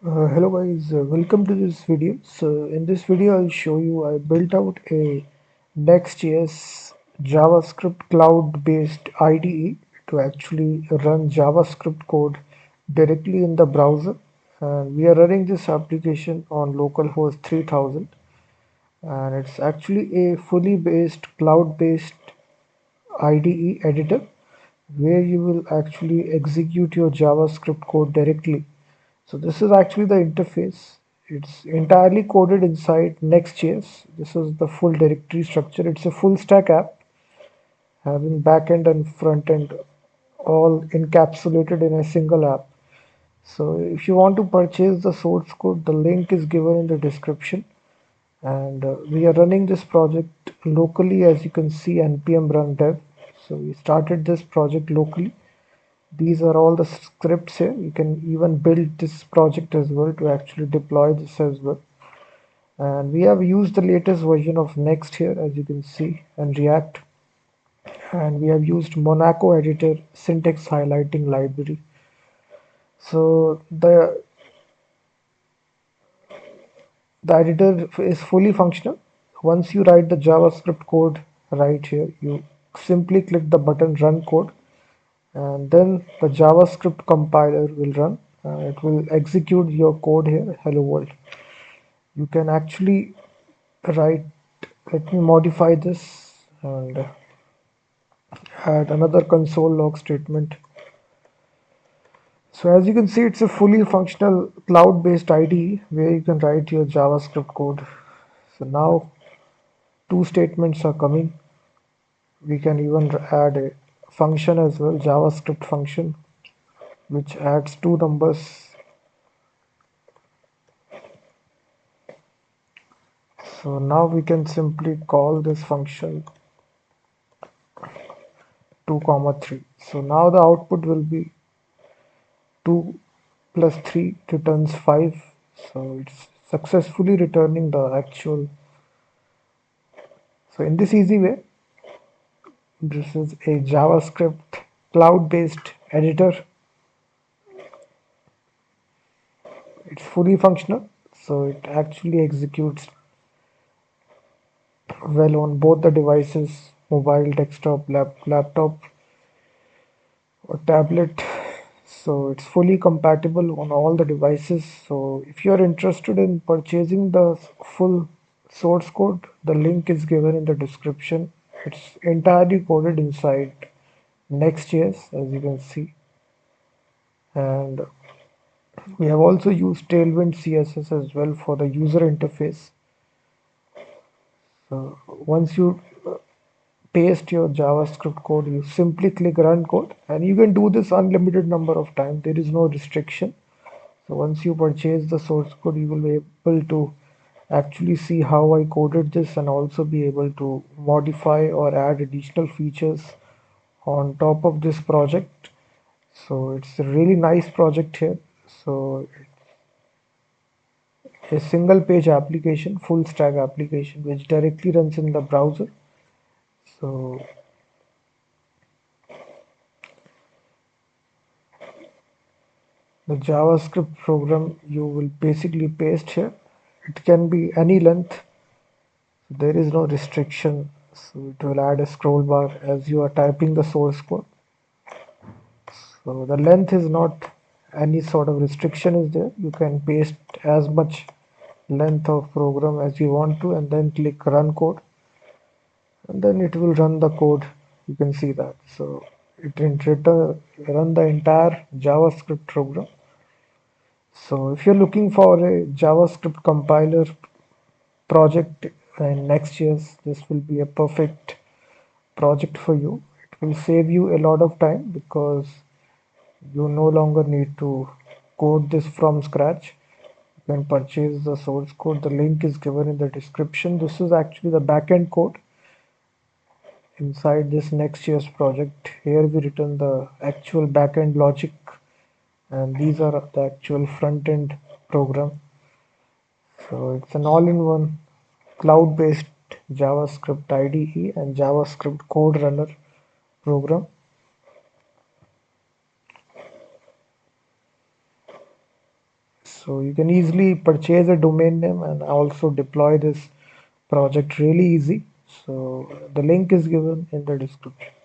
Hello guys, welcome to this video. So in this video I'll show you I built out a Next.js JavaScript cloud-based IDE to actually run JavaScript code directly in the browser. And we are running this application on localhost 3000, and it's actually a fully based cloud-based IDE editor where you will actually execute your JavaScript code directly. So this is actually the interface. It's entirely coded inside Next.js. This is the full directory structure. It's a full stack app having backend and front end all encapsulated in a single app. So if you want to purchase the source code, the link is given in the description. And we are running this project locally, as you can see, npm run dev. So we started this project locally. These are all the scripts here. You can even build this project as well to actually deploy this as well. And we have used the latest version of Next here, as you can see, and React. And we have used Monaco editor syntax highlighting library. So the editor is fully functional. Once you write the JavaScript code right here, you simply click the button run code, and then the JavaScript compiler will run. It will execute your code here, hello world. You can actually write, let me modify this and add another console log statement. So as you can see, it's a fully functional cloud-based IDE where you can write your JavaScript code. So now two statements are coming. We can even add a function as well, JavaScript function, which adds two numbers. So now we can simply call this function 2 comma 3. So now the output will be 2 plus 3 returns 5. So it's successfully returning the actual. So in this easy way, this is a JavaScript cloud-based editor. It's fully functional, so it actually executes well on both the devices, mobile, desktop, laptop, or tablet. So it's fully compatible on all the devices. So if you're interested in purchasing the full source code, the link is given in the description. It's entirely coded inside Next.js, as you can see. And we have also used Tailwind CSS as well for the user interface. So once you paste your JavaScript code, you simply click run code, and you can do this unlimited number of times. There is no restriction. So once you purchase the source code, you will be able to actually see how I coded this and also be able to modify or add additional features on top of this project. So it's a really nice project here. So a single page application, full stack application, which directly runs in the browser. So the JavaScript program you will basically paste here. It can be any length. There is no restriction. So it will add a scroll bar as you are typing the source code. So the length is not any sort of restriction is there. You can paste as much length of program as you want to and then click run code, and then it will run the code. You can see that. So it will run the entire JavaScript program. So if you're looking for a JavaScript compiler project in Next.js, this will be a perfect project for you. It will save you a lot of time because you no longer need to code this from scratch. You can purchase the source code. The link is given in the description. This is actually the backend code inside this Next.js project. Here we return the actual backend logic, and these are the actual front-end program. So it's an all-in-one cloud-based JavaScript IDE and JavaScript code runner program. So So you can easily purchase a domain name and also deploy this project really easy. So the link is given in the description.